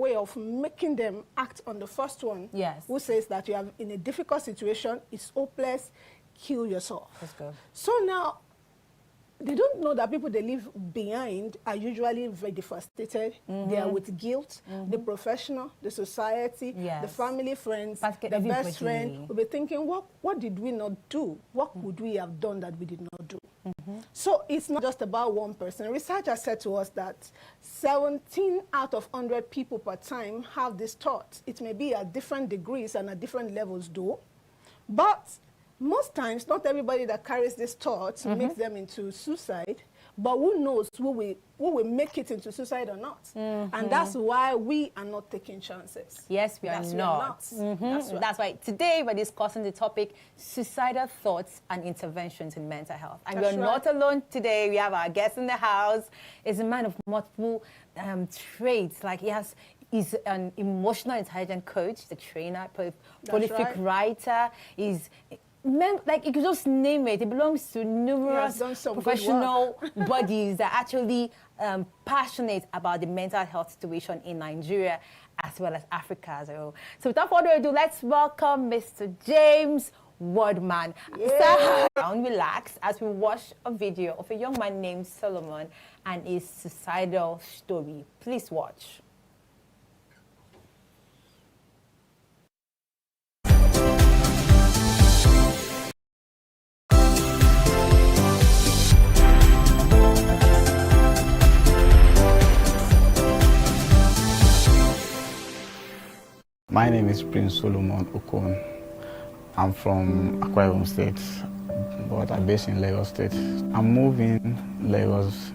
way of making them act on the first one. Yes. Who says that you are in a difficult situation, it's hopeless, kill yourself. Let's go. So now, they don't know that people they leave behind are usually very devastated. They are with guilt. The professional, the society, the family, friends, the best friend will be thinking, what did we not do? What would we have done that we did not do? So it's not just about one person. Research has said to us that 17 out of 100 people per time have this thought. It may be at different degrees and at different levels though, but most times, not everybody that carries this thought makes them into suicide, but who knows who will make it into suicide or not. And that's why we are not taking chances. Yes, we are not. That's why today we're discussing the topic, suicidal thoughts and interventions in mental health. And we're not alone today. We have our guest in the house. He's a man of multiple traits. Like he's an emotional intelligence coach, the trainer, prolific writer. Like you could just name it. It belongs to numerous professional bodies that actually passionate about the mental health situation in Nigeria as well as Africa as well. So without further ado, let's welcome Mr. James Wordman. Sit down, relax as we watch a video of a young man named Solomon and his suicidal story. Please watch. My name is Prince Solomon Okon. I'm from Akwa Ibom State, but I'm based in Lagos State. I moved in Lagos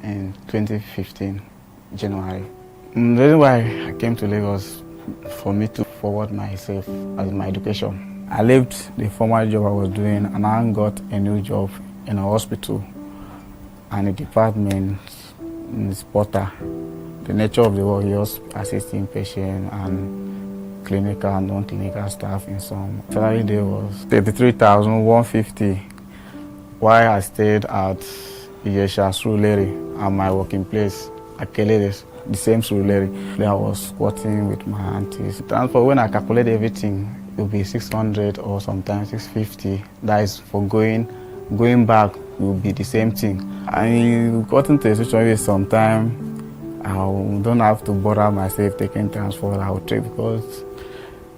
in 2015, January. The reason why I came to Lagos for me to forward myself as my education. I left the former job I was doing and I got a new job in a hospital and a department in Porter. The nature of the work is assisting patients and clinical and non-clinical staff in some. Salary day was 33,150 while I stayed at Ijesha Surulere at my working place at Keledes, the same Surulere. I was squatting with my aunties. Transport, when I calculate everything, it will be 600 or sometimes 650. That is for going back will be the same thing. I got into a situation where sometimes I don't have to bother myself taking transport. I will take because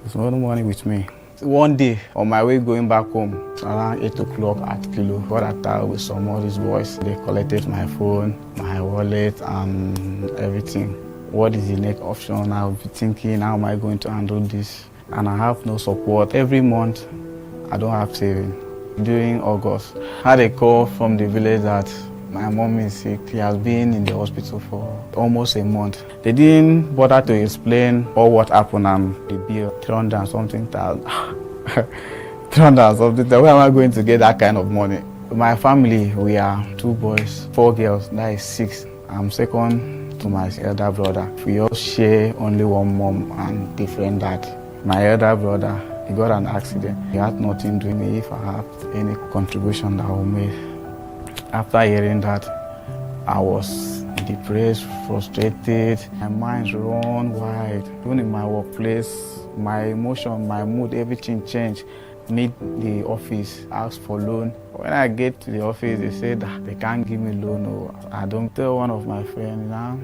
there's no money with me. One day, on my way going back home, around 8 o'clock at Kilo, got attacked with some of these boys. They collected my phone, my wallet, and everything. What is the next option? I'll be thinking, how am I going to handle this? And I have no support. Every month, I don't have saving. During August, I had a call from the village that my mom is sick. She has been in the hospital for almost a month. They didn't bother to explain all what happened and the bill, 300 and something thousand. 300 and something. Where am I going to get that kind of money? My family, we are 2 boys, 4 girls, that is 6. I'm second to my elder brother. We all share only one mom and different dad. My elder brother, he got an accident. He had nothing doing if I have any contribution that I will make. After hearing that, I was depressed, frustrated. My mind ran wide. Even in my workplace, my emotion, my mood, everything changed. Meet the office, ask for loan. When I get to the office, they said they can't give me loan. Or I don't tell one of my friends, now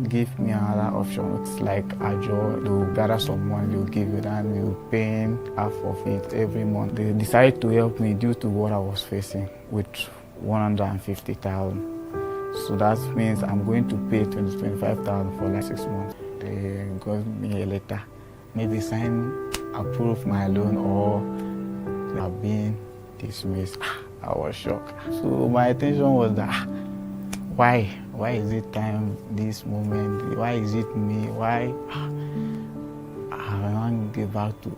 give me another option. It's like a job. They'll gather some money, they'll give you that, you'll pay half of it every month. They decided to help me due to what I was facing with 150,000. So that means I'm going to pay 25,000 for like 6 months. They got me a letter. Maybe sign, approve my loan or I've been dismissed. I was shocked. So my attention was that, why is it time, this moment? Why is it me? Why? I want to get back to,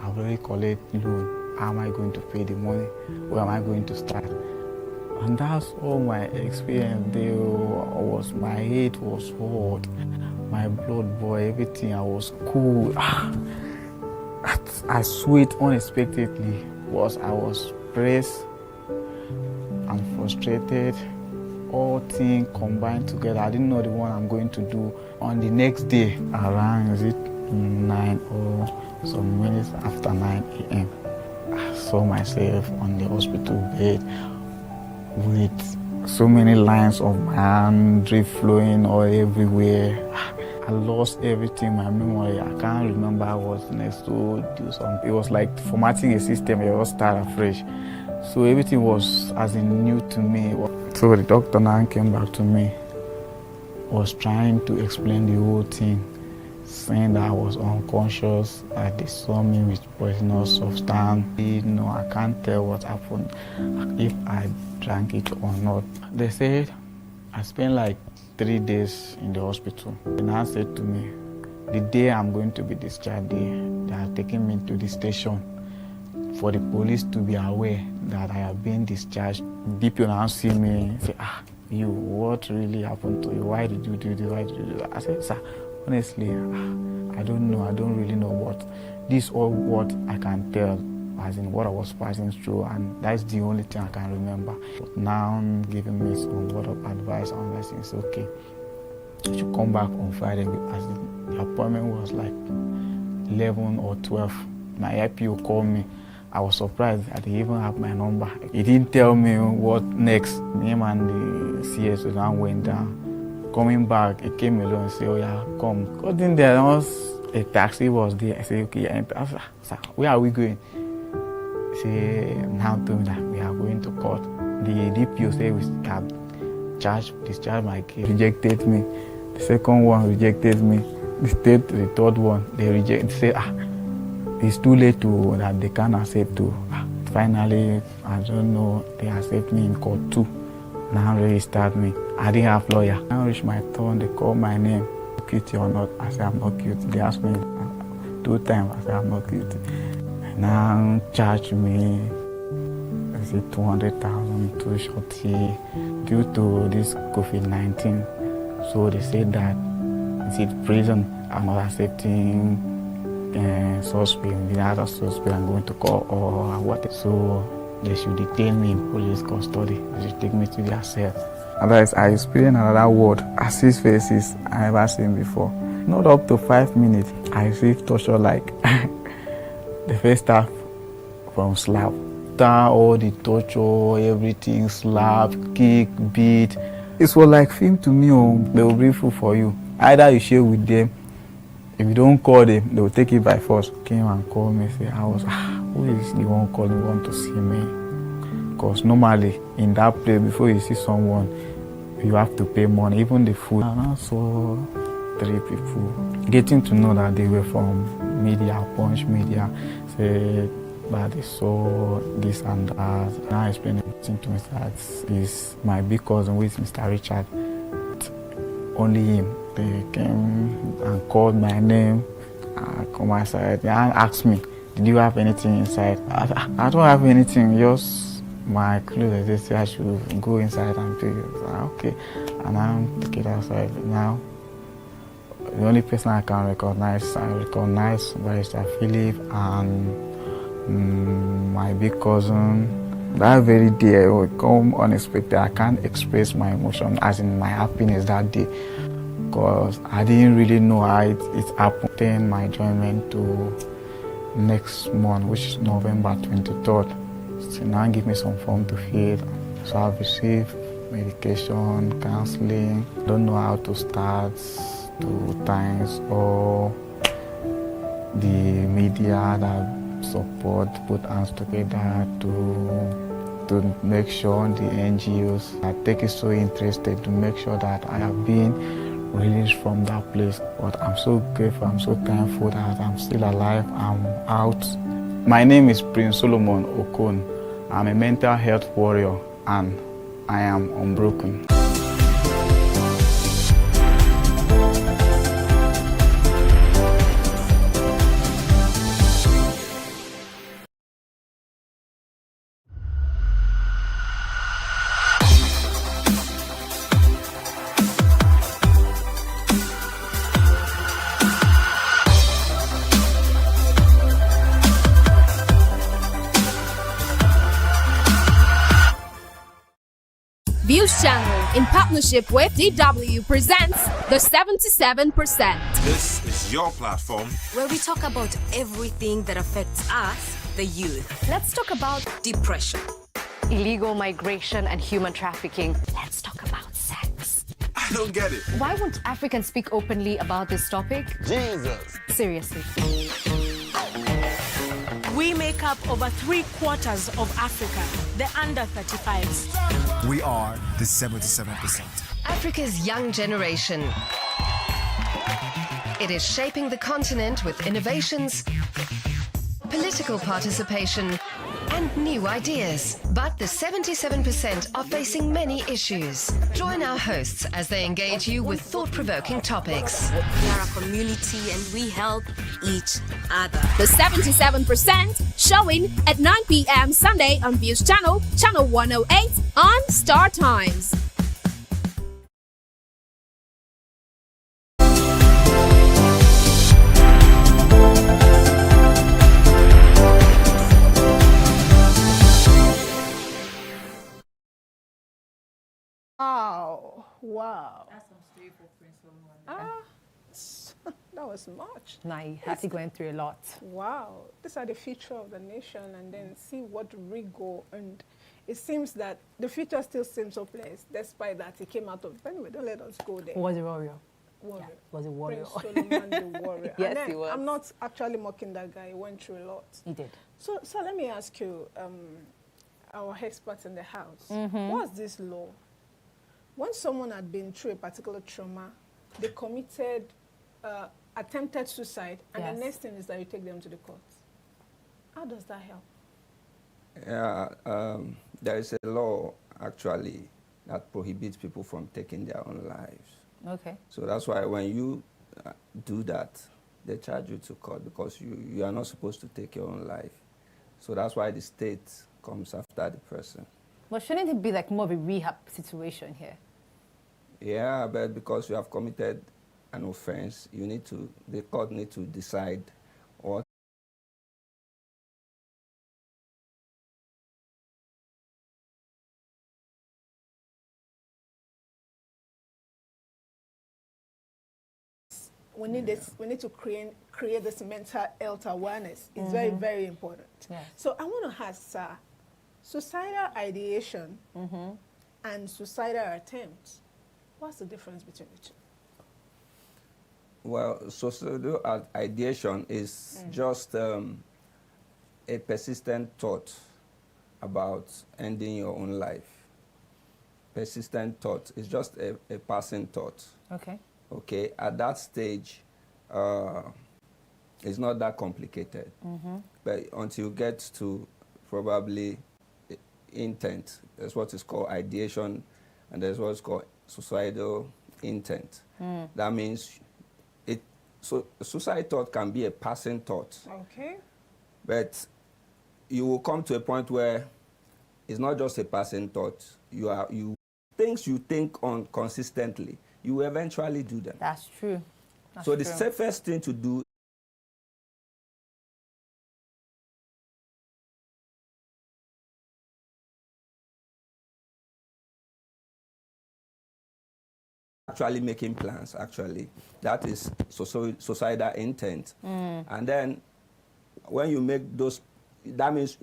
I've already collected loan. How am I going to pay the money? Where am I going to start? And that's all my experience there was. My head was hot, my blood boiled, everything. I was cool. I sweat unexpectedly. I was pressed and frustrated all things combined together. I didn't know the one I'm going to do. On the next day, around 9 or some minutes after 9 a.m., I saw myself on the hospital bed with so many lines of my hand drip flowing all everywhere. I lost everything, my memory. I can't remember what's next to do something. It was like formatting a system, it all started afresh. So everything was as in new to me. So the doctor now came back to me, was trying to explain the whole thing, saying that I was unconscious, that they saw me with poisonous substance. I can't tell what happened, if I drank it or not. They said I spent like 3 days in the hospital. They now said to me, the day I'm going to be discharged, they are taking me to the station for the police to be aware that I have been discharged. DPO now see me, say, you, what really happened to you? Why did you do this? Why did you do that? I said, sir, honestly, I don't know. I don't really know, but this is all what I can tell, as in what I was passing through, and that's the only thing I can remember. But now I'm giving me some word of advice on this. It's okay. You should come back on Friday, as the appointment was like 11 or 12. My IPO called me. I was surprised that he even have my number. He didn't tell me what next. Him and the CS now went down. Coming back, he came alone and said, oh yeah, come. Because then there was a taxi was there. I said, okay, I said, sir, where are we going? He said, now told me that we are going to court. The DPO said we have discharged my case. Rejected me. The second one rejected me. The third one, they rejected. They said, it's too late that they can't accept to. Finally, I don't know, they accept me in court too. Now they start me. I didn't have lawyer. Now reach my turn, they call my name. Guilty or not? I said I'm not guilty. They asked me 2 times. I said I'm not guilty. Now charge me, is it 200,000 to shorty due to this COVID-19. So they said that is it prison? I'm not accepting suspect, the other suspect I'm going to call or what. So they should detain me in police custody. They should take me to their cell. Otherwise, I experienced another word, assist faces I never seen before. Not up to 5 minutes, I received torture like the first start from slap. All the torture, everything, slap, kick, beat. It was like film to me. They will bring food for you. Either you share with them. If you don't call them, they will take it by force. Came and called me, say, who is the one calling, want to see me? Because normally in that place, before you see someone, you have to pay money, even the food. And I saw 3 people. Getting to know that they were from media, Punch Media, said that they saw this and that. Now I explained everything to me that is my big cousin, with Mr. Richard. Only him. They came and called my name. I come outside and asked me, did you have anything inside? I don't have anything, just my clothes. They say I should go inside and pick it. Okay. And I took it outside. Now, the only person I can recognize Barrister Philip and my big cousin. That very day, it would come unexpected. I can't express my emotion, as in my happiness that day. Because I didn't really know how it happened. Then my journey to next month, which is November 23rd. So now give me some form to fill. So I've received medication, counseling. Don't know how to start 2 times, or the media that support put hands together to make sure the NGOs that take it so interested to make sure that I have been released from that place. But I'm so grateful, I'm so thankful that I'm still alive, I'm out. My name is Prince Solomon Okon. I'm a mental health warrior and I am unbroken. Views channel in partnership with DW presents the 77%. This is your platform where we talk about everything that affects us, the youth. Let's talk about depression, illegal migration and human trafficking. Let's talk about sex. I don't get it. Why won't Africans speak openly about this topic? Jesus. Seriously. We make up over 3/4 of Africa, the under 35s. We are the 77%. Africa's young generation. It is shaping the continent with innovations, political participation, and new ideas. But the 77% are facing many issues. Join our hosts as they engage you with thought-provoking topics. We are a community and we help each other. The 77% showing at 9 p.m. Sunday on Views Channel, Channel 108 on Star Times. Wow. That's some story for Prince Solomon. That was much. Now he has to going through a lot. Wow. These are the future of the nation, and then see what we go. And it seems that the future still seems hopeless, despite that he came out of. Anyway, don't let us go there. Was a warrior. Warrior. Yeah, was a warrior. Prince Solomon the warrior. Yes, and then, he was. I'm not actually mocking that guy. He went through a lot. He did. So let me ask you, our experts in the house, what's this law? When someone had been through a particular trauma, they committed, attempted suicide, and the next thing is that you take them to the court. How does that help? Yeah, there is a law, actually, that prohibits people from taking their own lives. Okay. So that's why when you do that, they charge you to court because you are not supposed to take your own life. So that's why the state comes after the person. But shouldn't it be like more of a rehab situation here? Yeah, but because you have committed an offense, the court need to decide what we need to create this mental health awareness. It's very, very important. Yes. So I want to ask, sir, suicidal ideation and suicidal attempts, what's the difference between the two? Well, suicidal ideation is just a persistent thought about ending your own life. Persistent thought is just a passing thought. Okay. Okay, at that stage, it's not that complicated. But until you get to probably intent, that's what is called ideation, and there's what's called suicidal intent. That means suicide thought can be a passing thought. Okay. But you will come to a point where it's not just a passing thought. Things you think on consistently, you will eventually do them. That's true. So the safest thing to do actually making plans, actually. That is suicidal intent. And then when you make those, that means,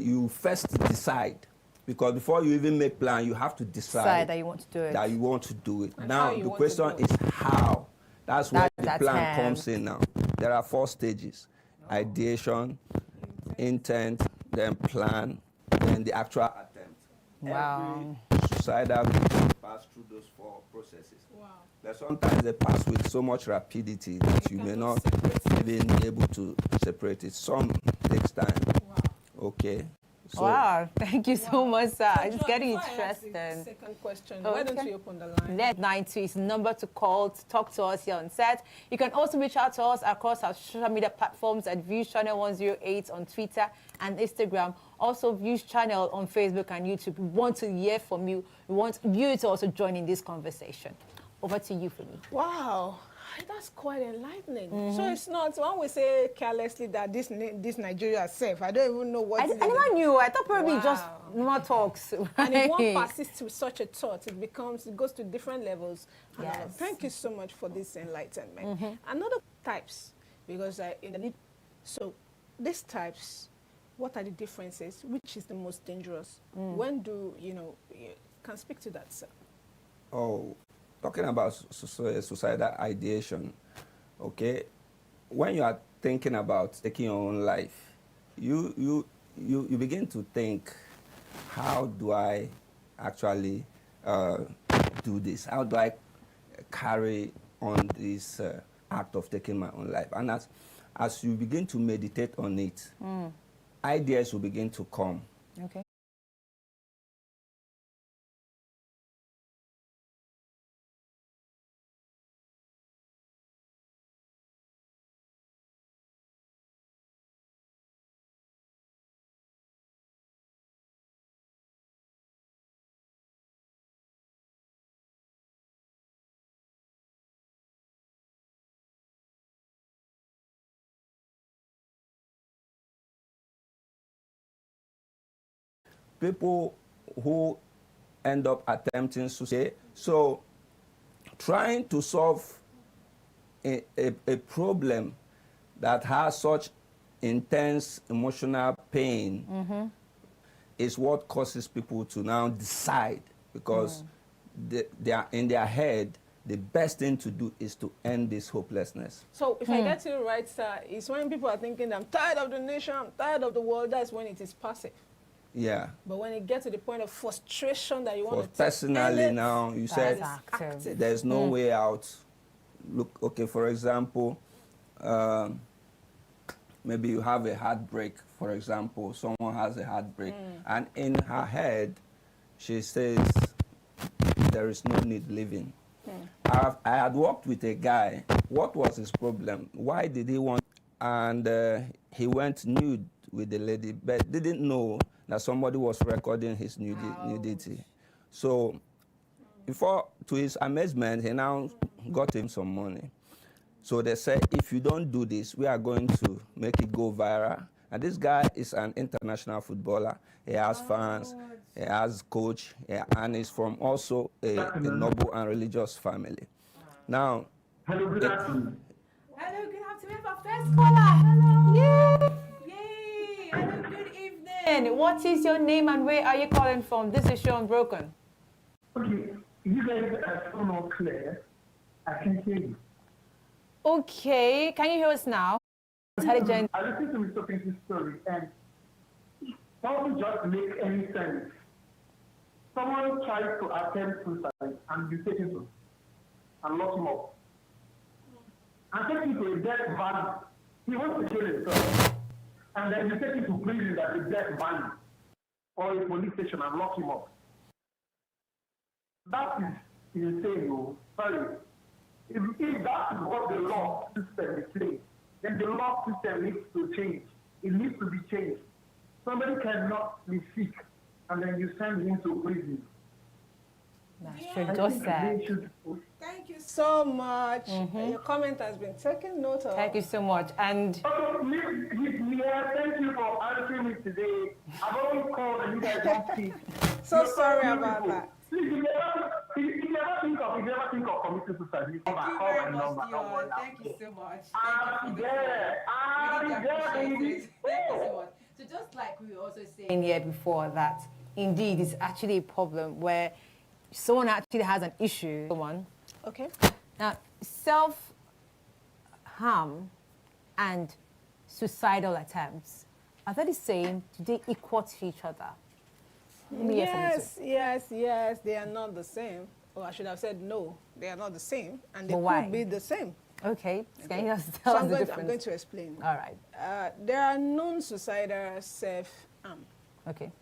you first decide. Because before you even make plan, you have to decide that you want to do it. That you want to do it. And now, the question is how. That's where the plan comes in now. There are 4 stages. Ideation, intent, then plan, then the actual attempt. Wow. Every suicidal people pass through those 4 processes. Wow. But sometimes they pass with so much rapidity that you may not even be able to separate it. Some takes time. Wow. Okay. So, wow, thank you so much, sir. So it's getting interesting. Second question. Why don't you open the line? Let 92 is the number to call to talk to us here on set. You can also reach out to us across our social media platforms at Views Channel 108 on Twitter and Instagram. Also, Views Channel on Facebook and YouTube. We want to hear from you. We want you to also join in this conversation. Over to you, Femi. Wow. That's quite enlightening. So it's not, when we say carelessly that this Nigeria is safe, I don't even know what I never knew. I thought probably just more talks. Right? And if one persists with such a thought, it goes to different levels. Yes. Thank you so much for this enlightenment. Another types, because so these types, what are the differences? Which is the most dangerous? When do, you can speak to that, sir? Oh, talking about suicidal ideation, okay, when you are thinking about taking your own life, you begin to think, how do I actually do this? How do I carry on this act of taking my own life? And as you begin to meditate on it, ideas will begin to come. Okay. People who end up attempting suicide, so trying to solve a problem that has such intense emotional pain is what causes people to now decide, because they are in their head, the best thing to do is to end this hopelessness. So if I get you right, sir, it's when people are thinking, I'm tired of the nation, I'm tired of the world, that's when it is passive. Yeah. But when it gets to the point of frustration that you want to personally now, you said active. there's no way out. Look, okay, for example, maybe you have a heartbreak, for example, someone has a heartbreak, and in her head, she says, there is no need living. I had worked with a guy. What was his problem? Why did he want? And he went nude with the lady, but didn't know that somebody was recording his nudity. So, to his amazement, he now got him some money. So they said, if you don't do this, we are going to make it go viral. And this guy is an international footballer. He has fans, he has coach, and he's from also a noble and religious family. Now, hello, good afternoon. Hello, good afternoon. We have our first caller. Hello. Yay. Yay. Hello, good evening. What is your name and where are you calling from? This is Unbroken. Okay, you guys are so not clear. I can hear you. Okay, can you hear us now? I listened to Mr. Pinky's story and it doesn't just make any sense. Someone tried to attempt suicide and you take him to and lock him up. And take him to a death valley. He wants to kill himself. And then you take him to prison at a death valley or a police station and lock him up. That is insane, no? Sorry. If that is what the law system is saying, then the law system needs to change. It needs to be changed. Somebody cannot be sick and then you send him to prison. That's just sad. Thank you so much. Your comment has been taken note of. Thank you so much. And thank you for answering me today. I've always called and you guys don't speak. So sorry about that. Please, if you never think of committing suicide, you come and call my number. Thank you so much. I'll be there. Thank you so much. So just like we were also saying here before, that indeed it's actually a problem where someone actually has an issue. Okay. Now, self-harm and suicidal attempts, are they the same? Do they equal to each other? Yes, they are not the same. Or I should have said no, they are not the same. And they could be the same. Okay. Can you just tell us the difference? I'm going to explain. All right. There are non-suicidal self-harm. Okay.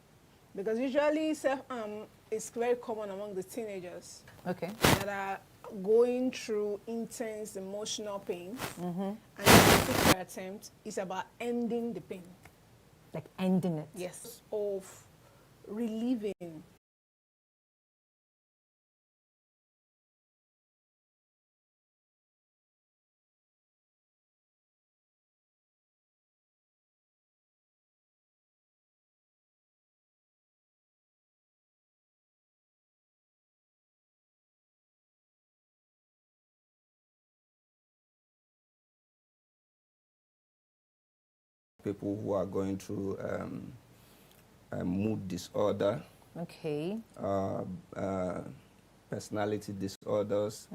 Because usually self-harm is very common among the teenagers. Okay. That are going through intense emotional pain. And the particular attempt is about ending the pain. Like ending it? Yes. Of relieving people who are going through mood disorder, okay, personality disorders,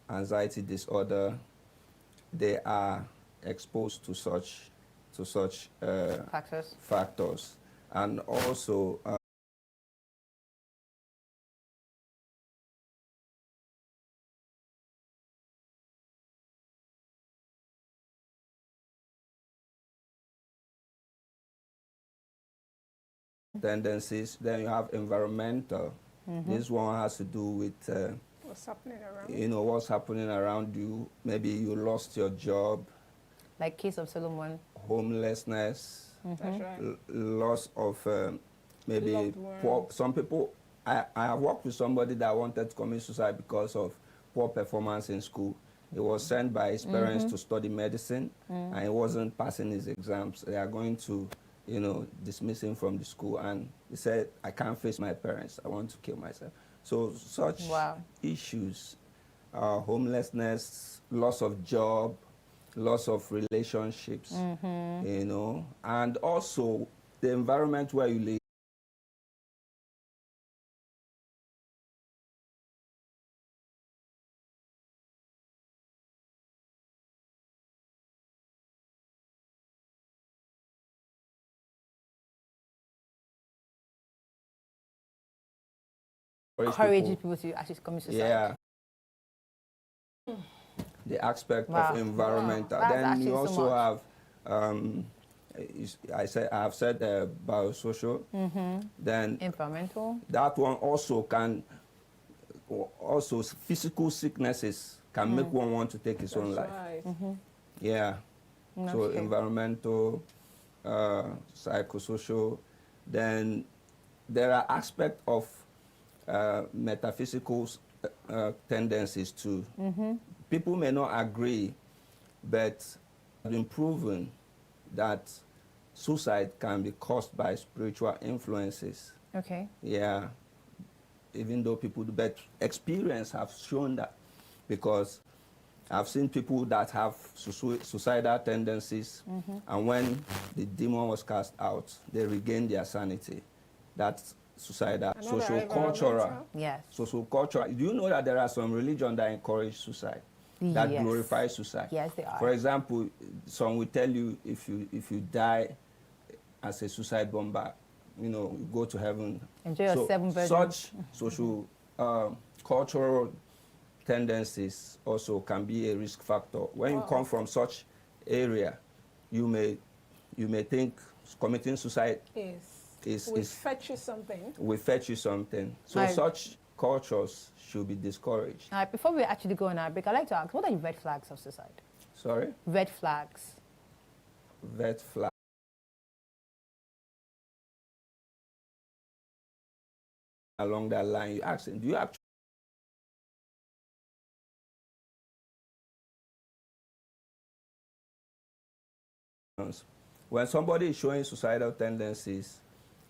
anxiety disorder, they are exposed to such factors. And also tendencies. Then you have environmental. This one has to do with what's happening around. you know, what's happening around you. Maybe you lost your job. Like case of Solomon. Homelessness. That's right. Loss of maybe poor. Some people. I have worked with somebody that wanted to commit suicide because of poor performance in school. He was sent by his parents to study medicine, and he wasn't passing his exams. They are going to, you know, dismiss him from the school, and he said, "I can't face my parents. I want to kill myself." So such issues, homelessness, loss of job, loss of relationships, you know, and also the environment where you live. Encourages people to actually commit suicide. Yeah. The aspect of environmental. Then you also have, I have said biosocial. Then environmental. That one also can, also physical sicknesses can make one want to take his own life. Right. Yeah. So environmental, psychosocial. Then there are aspects of metaphysical tendencies too. People may not agree, but it's been proven that suicide can be caused by spiritual influences. Okay. Yeah. Even though people do, but experience have shown that, because I've seen people that have suicidal tendencies, and when the demon was cast out, they regained their sanity. That's suicidal. Social cultural. Yes. Social cultural. Do you know that there are some religions that encourage suicide? That glorify suicide? Yes, they are. For example, some will tell you if you die as a suicide bomber, you know, you go to heaven. Enjoy your 7 virgins. Such social cultural tendencies also can be a risk factor. When you come from such area, you may think committing suicide will fetch you something. So such cultures should be discouraged. All right, before we actually go on our break, I'd like to ask, what are the red flags of suicide? Sorry? Red flags. Red flags. Along that line, you ask him, do you actually when somebody is showing suicidal tendencies,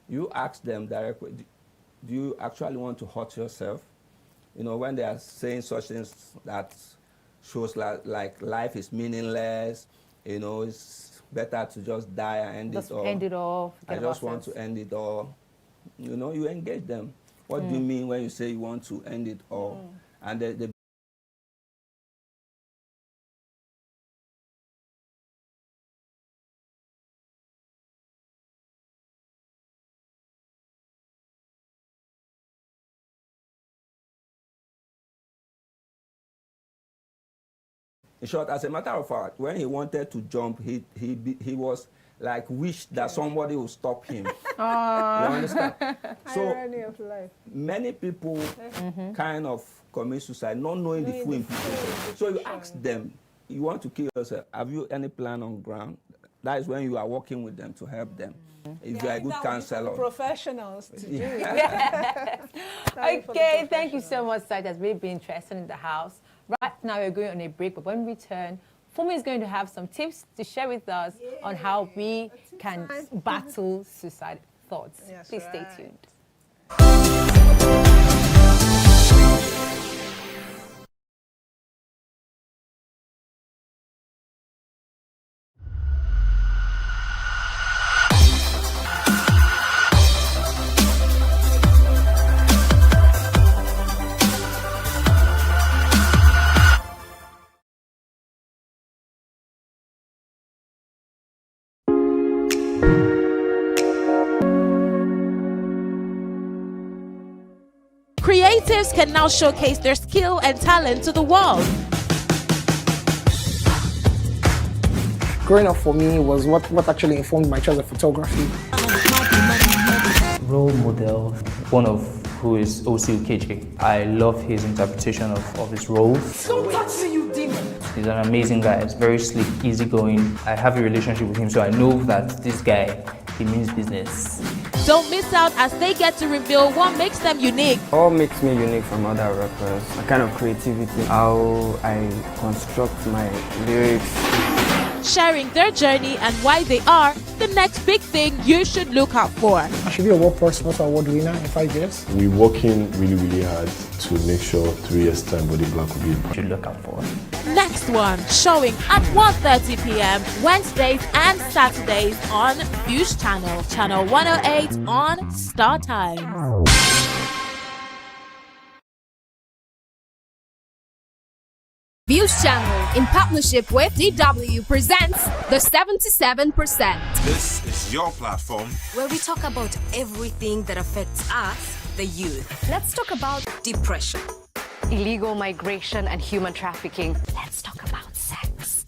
you ask them directly, do you actually want to hurt yourself? You know, when they are saying such things that shows like life is meaningless, you know, it's better to just die and end it all. I just want to end it all. You know, you engage them. What do you mean when you say you want to end it all? And they in short, as a matter of fact, when he wanted to jump, he was like wished that somebody would stop him. You understand? So irony of life. Many people kind of commit suicide, not knowing the full implications. So you ask them, you want to kill yourself, have you any plan on ground? That is when you are working with them to help them. If you are a good counselor. Professionals to do it. Okay, thank you so much, Sai. That's really been interesting in the house. Right now, we're going on a break, but when we return, Fumi is going to have some tips to share with us on how we can battle suicide thoughts. Please stay tuned. Creatives can now showcase their skill and talent to the world. Growing up for me was what actually informed my choice of photography. Role model, one of who is Osi Ukeje. I love his interpretation of his roles. Don't touch me, you demon! He's an amazing guy. He's very slick, easygoing. I have a relationship with him, so I know that this guy, he means business. Don't miss out as they get to reveal what makes them unique. What makes me unique from other rappers? A kind of creativity, how I construct my lyrics. Sharing their journey and why they are the next big thing you should look out for. I should be a World Sports Award winner in 5 years. We're working really hard to make sure 3 years time Body Black will be. You should look out for. Next one, showing at 1:30 p.m. Wednesdays and Saturdays on Views Channel, Channel 108 on Star Time. Views Channel, in partnership with DW, presents the 77%. This is your platform where we talk about everything that affects us, the youth. Let's talk about Depression, illegal migration and human trafficking. Let's talk about sex.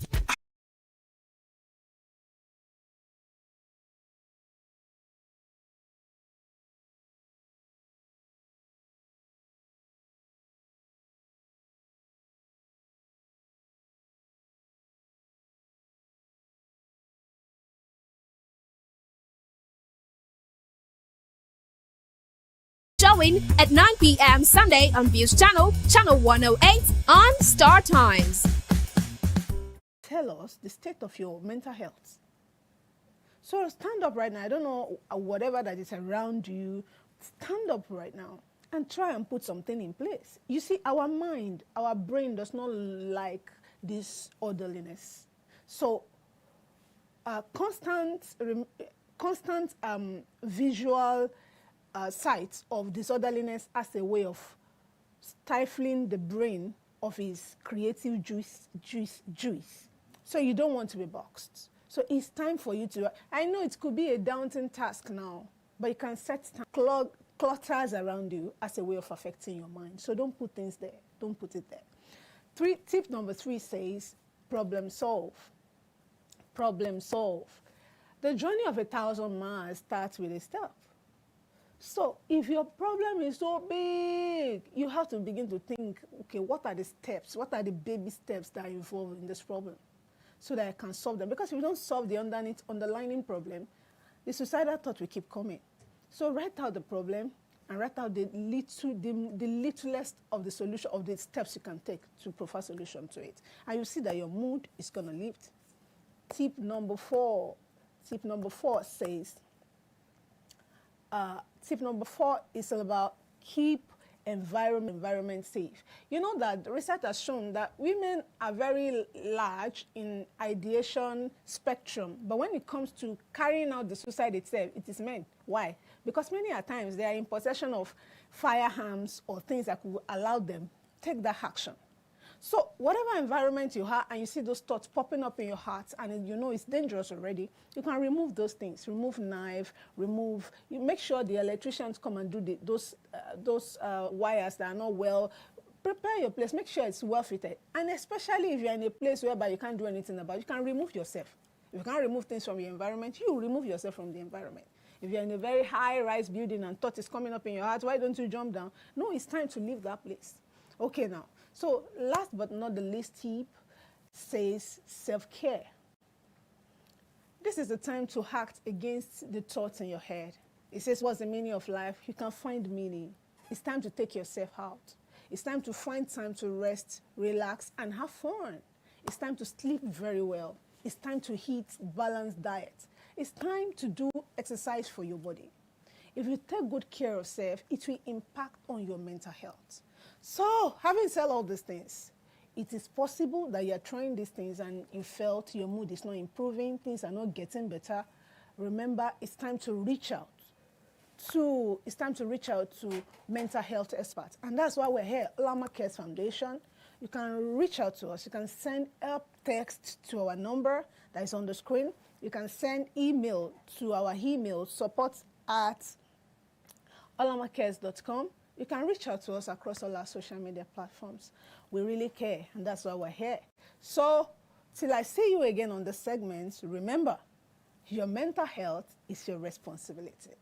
Showing at 9 p.m. Sunday on Views Channel, Channel 108 on Star Times. Tell us the state of your mental health. So stand up right now. I don't know whatever that is around you. Stand up right now and try and put something in place. You see, our mind, our brain does not like this orderliness. So constant visual sight of disorderliness as a way of stifling the brain of his creative juice. So you don't want to be boxed. So it's time for you to, I know it could be a daunting task now, but you can set clutters around you as a way of affecting your mind. So don't put things there. Don't put it there. Tip number 3 says, problem solve. Problem solve. The journey of 1,000 miles starts with a step. So if your problem is so big, you have to begin to think, okay, what are the steps? What are the baby steps that are involved in this problem so that I can solve them? Because if you don't solve the underlying problem, the suicidal thought will keep coming. So write out the problem and write out the littlest of the solution, of the steps you can take to provide solution to it. And you see that your mood is going to lift. Tip number 4 says, tip number 4 is about keep environment safe. You know that research has shown that women are very large in ideation spectrum, but when it comes to carrying out the suicide itself, it is men. Why? Because many a times they are in possession of firearms or things that could allow them take that action. So whatever environment you have and you see those thoughts popping up in your heart and you know it's dangerous already, you can remove those things. Remove knife, you make sure the electricians come and do those wires that are not well. Prepare your place, make sure it's well fitted. And especially if you're in a place whereby you can't do anything about it, you can remove yourself. If you can't remove things from your environment, you remove yourself from the environment. If you're in a very high-rise building and thought is coming up in your heart, why don't you jump down? No, it's time to leave that place. Okay, now. So last but not the least tip says self-care. This is the time to act against the thoughts in your head. It says, what's the meaning of life? You can find meaning. It's time to take yourself out. It's time to find time to rest, relax, and have fun. It's time to sleep very well. It's time to eat balanced diet. It's time to do exercise for your body. If you take good care of self, it will impact on your mental health. So, having said all these things, it is possible that you're trying these things and you felt your mood is not improving, things are not getting better. Remember, it's time to reach out to mental health experts. And that's why we're here, Lama Cares Foundation. You can reach out to us. You can send help text to our number that is on the screen. You can send email to our email, support@olamacares.com. You can reach out to us across all our social media platforms. We really care, and that's why we're here. So, till I see you again on the segments, remember, your mental health is your responsibility.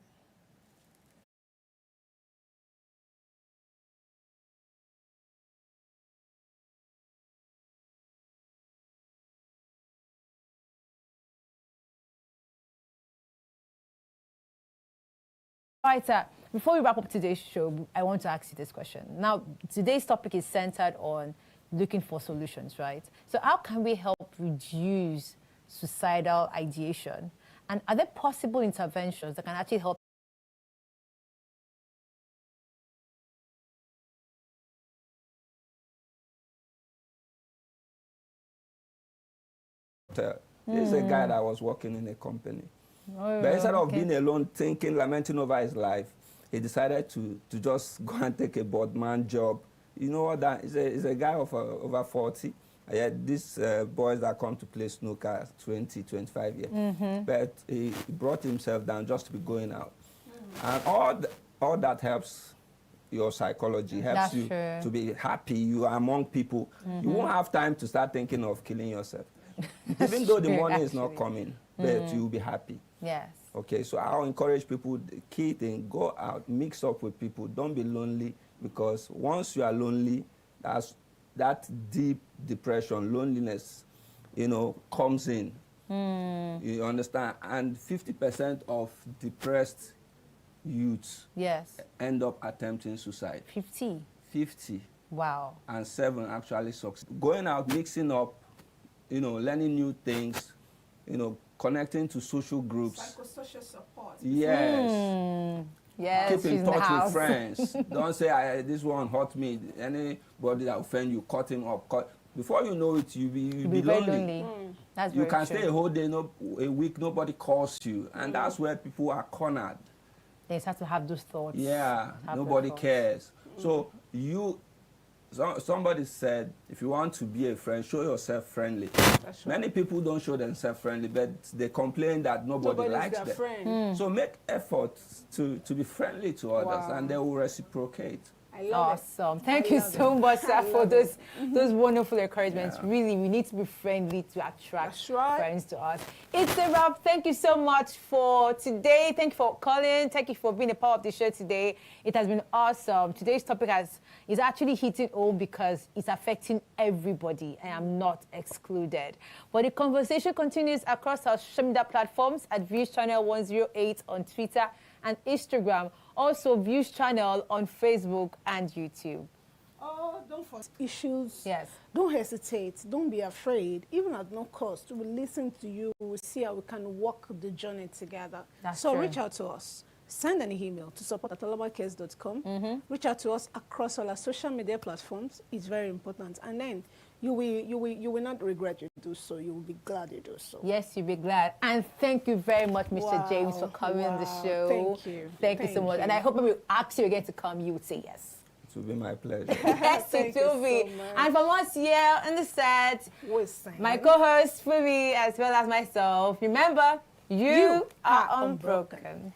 All right, sir. Before we wrap up today's show, I want to ask you this question. Now, today's topic is centered on looking for solutions, right? So how can we help reduce suicidal ideation? And are there possible interventions that can actually help? There's a guy that was working in a company. But instead of being alone, thinking, lamenting over his life, he decided to just go and take a boardman job. You know what that is? He's a guy of over 40. These boys that come to play snooker 20, 25 years. But he brought himself down just to be going out. And all that helps your psychology, helps you to be happy. You are among people. You won't have time to start thinking of killing yourself. Even though the money is not coming, but you'll be happy. Yes. Okay, so I'll encourage people, the key thing, go out, mix up with people. Don't be lonely, because once you are lonely, that deep depression, loneliness, comes in. You understand? And 50% of depressed youths end up attempting suicide. 50. Wow. And 7 actually succeed. Going out, mixing up, learning new things, connecting to social groups. Psychosocial support. Yes. Yes. Keep in touch with friends. Don't say, this one hurt me. Anybody that offend you, cut him up. Before you know it, you'll be lonely. That's you very can true. stay a whole day, a week, nobody calls you. And that's where people are cornered. They start to have those thoughts. Yeah, nobody cares. So somebody said, if you want to be a friend, show yourself friendly. Many people don't show themselves friendly, but they complain that nobody likes them. Friend. So make efforts to be friendly to others, and they will reciprocate. Awesome. Thank you so much, sir, for those wonderful encouragements. Yeah. Really, we need to be friendly to attract friends to us. It's a wrap. Thank you so much for today. Thank you for calling. Thank you for being a part of the show today. It has been awesome. Today's topic is actually hitting home because it's affecting everybody, and I'm not excluded. But the conversation continues across our social media platforms at Views Channel 108 on Twitter and Instagram. Also, Views Channel on Facebook and YouTube. Oh, don't forget issues. Yes. Don't hesitate. Don't be afraid. Even at no cost, we'll listen to you. We'll see how we can walk the journey together. So reach out to us. Send an email to support@olamacares.com. Reach out to us across all our social media platforms. It's very important. And then you will not regret you do so. You will be glad you do so. Yes, you'll be glad. And thank you very much, Mr. James, for coming on the show. Thank you. Thank you so much. And I hope when we ask you again to come, you would say yes. It will be my pleasure. Yes, it will be. So and from us here on the set, my co-host, Fubi, as well as myself, remember, you are unbroken.